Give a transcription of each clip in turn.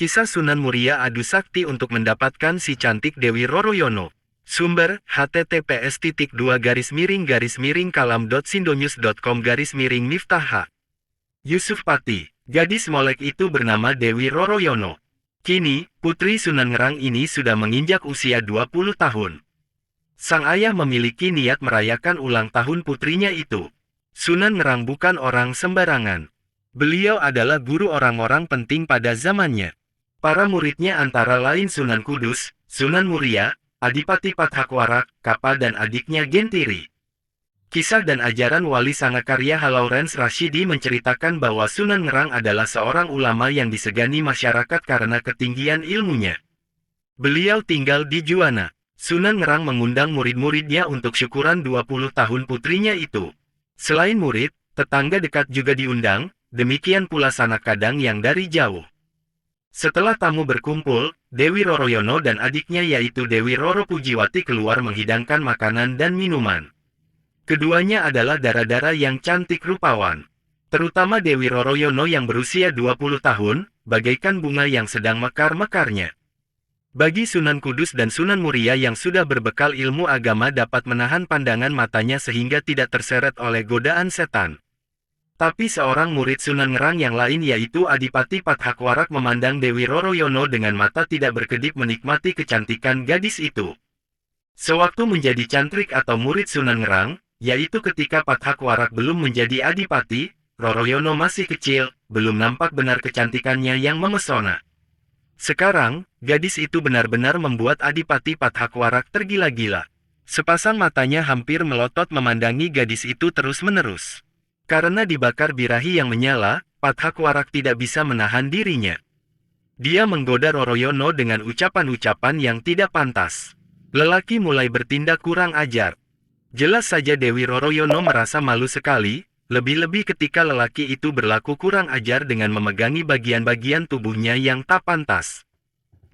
Kisah Sunan Muria adu sakti untuk mendapatkan si cantik Dewi Roroyono. Sumber, https://kalam.sindonews.com/miftah. Yusuf Pati, gadis Molek itu bernama Dewi Roroyono. Kini, putri Sunan Ngerang ini sudah menginjak usia 20 tahun. Sang ayah memiliki niat merayakan ulang tahun putrinya itu. Sunan Ngerang bukan orang sembarangan. Beliau adalah guru orang-orang penting pada zamannya. Para muridnya antara lain Sunan Kudus, Sunan Muria, Adipati Pathakwarak, Kapa dan adiknya Gentiri. Kisah dan ajaran Wali Sangakarya Lawrence Rashidi menceritakan bahwa Sunan Ngerang adalah seorang ulama yang disegani masyarakat karena ketinggian ilmunya. Beliau tinggal di Juwana. Sunan Ngerang mengundang murid-muridnya untuk syukuran 20 tahun putrinya itu. Selain murid, tetangga dekat juga diundang, demikian pula sanak kadang yang dari jauh. Setelah tamu berkumpul, Dewi Roroyono dan adiknya yaitu Dewi Roro Pujiwati keluar menghidangkan makanan dan minuman. Keduanya adalah dara-dara yang cantik rupawan. Terutama Dewi Roroyono yang berusia 20 tahun, bagaikan bunga yang sedang mekar-mekarnya. Bagi Sunan Kudus dan Sunan Muria yang sudah berbekal ilmu agama dapat menahan pandangan matanya sehingga tidak terseret oleh godaan setan. Tapi seorang murid Sunan Ngerang yang lain yaitu Adipati Pathakwarak memandang Dewi Roroyono dengan mata tidak berkedip menikmati kecantikan gadis itu. Sewaktu menjadi cantrik atau murid Sunan Ngerang, yaitu ketika Pathakwarak belum menjadi adipati, Roroyono masih kecil, belum nampak benar kecantikannya yang memesona. Sekarang, gadis itu benar-benar membuat Adipati Pathakwarak tergila-gila. Sepasang matanya hampir melotot memandangi gadis itu terus-menerus. Karena dibakar birahi yang menyala, Pathakwarak tidak bisa menahan dirinya. Dia menggoda Roroyono dengan ucapan-ucapan yang tidak pantas. Lelaki mulai bertindak kurang ajar. Jelas saja Dewi Roroyono merasa malu sekali, lebih-lebih ketika lelaki itu berlaku kurang ajar dengan memegangi bagian-bagian tubuhnya yang tak pantas.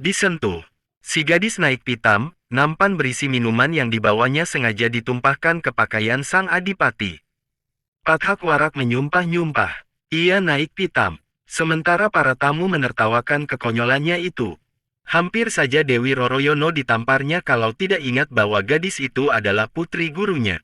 Disentuh. Si gadis naik pitam, nampan berisi minuman yang dibawanya sengaja ditumpahkan ke pakaian sang adipati. Pathakwarak menyumpah-nyumpah. Ia naik pitam. Sementara para tamu menertawakan kekonyolannya itu. Hampir saja Dewi Roroyono ditamparnya kalau tidak ingat bahwa gadis itu adalah putri gurunya.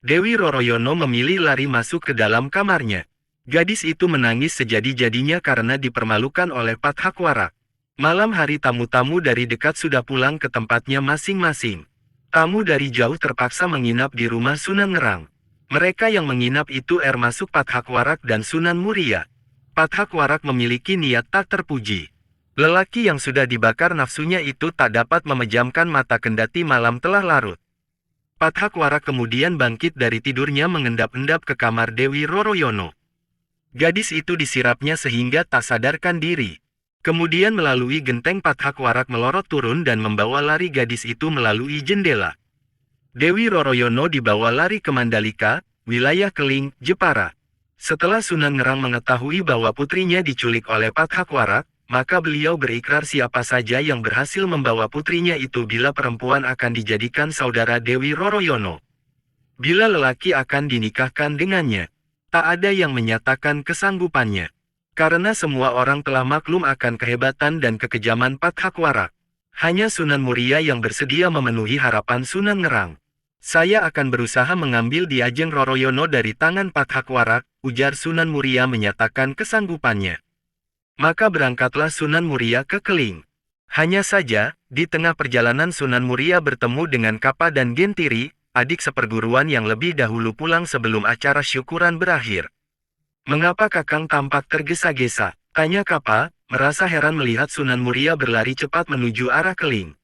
Dewi Roroyono memilih lari masuk ke dalam kamarnya. Gadis itu menangis sejadi-jadinya karena dipermalukan oleh Pathakwarak. Malam hari tamu-tamu dari dekat sudah pulang ke tempatnya masing-masing. Tamu dari jauh terpaksa menginap di rumah Sunan Ngerang. Mereka yang menginap itu termasuk Pathakwarak dan Sunan Muria. Pathakwarak memiliki niat tak terpuji. Lelaki yang sudah dibakar nafsunya itu tak dapat memejamkan mata kendati malam telah larut. Pathakwarak kemudian bangkit dari tidurnya mengendap-endap ke kamar Dewi Roroyono. Gadis itu disirapnya sehingga tak sadarkan diri. Kemudian melalui genteng Pathakwarak melorot turun dan membawa lari gadis itu melalui jendela. Dewi Roroyono dibawa lari ke Mandalika, wilayah Keling, Jepara. Setelah Sunan Ngerang mengetahui bahwa putrinya diculik oleh Pathakwarak, maka beliau berikrar siapa saja yang berhasil membawa putrinya itu bila perempuan akan dijadikan saudara Dewi Roroyono. Bila lelaki akan dinikahkan dengannya. Tak ada yang menyatakan kesanggupannya. Karena semua orang telah maklum akan kehebatan dan kekejaman Pathakwarak. Hanya Sunan Muria yang bersedia memenuhi harapan Sunan Ngerang. Saya akan berusaha mengambil Diajeng Roroyono dari tangan Pathakwarak, ujar Sunan Muria menyatakan kesanggupannya. Maka berangkatlah Sunan Muria ke Keling. Hanya saja, di tengah perjalanan Sunan Muria bertemu dengan Kapa dan Gentiri, adik seperguruan yang lebih dahulu pulang sebelum acara syukuran berakhir. "Mengapa Kakang tampak tergesa-gesa?" tanya Kapa, merasa heran melihat Sunan Muria berlari cepat menuju arah Keling.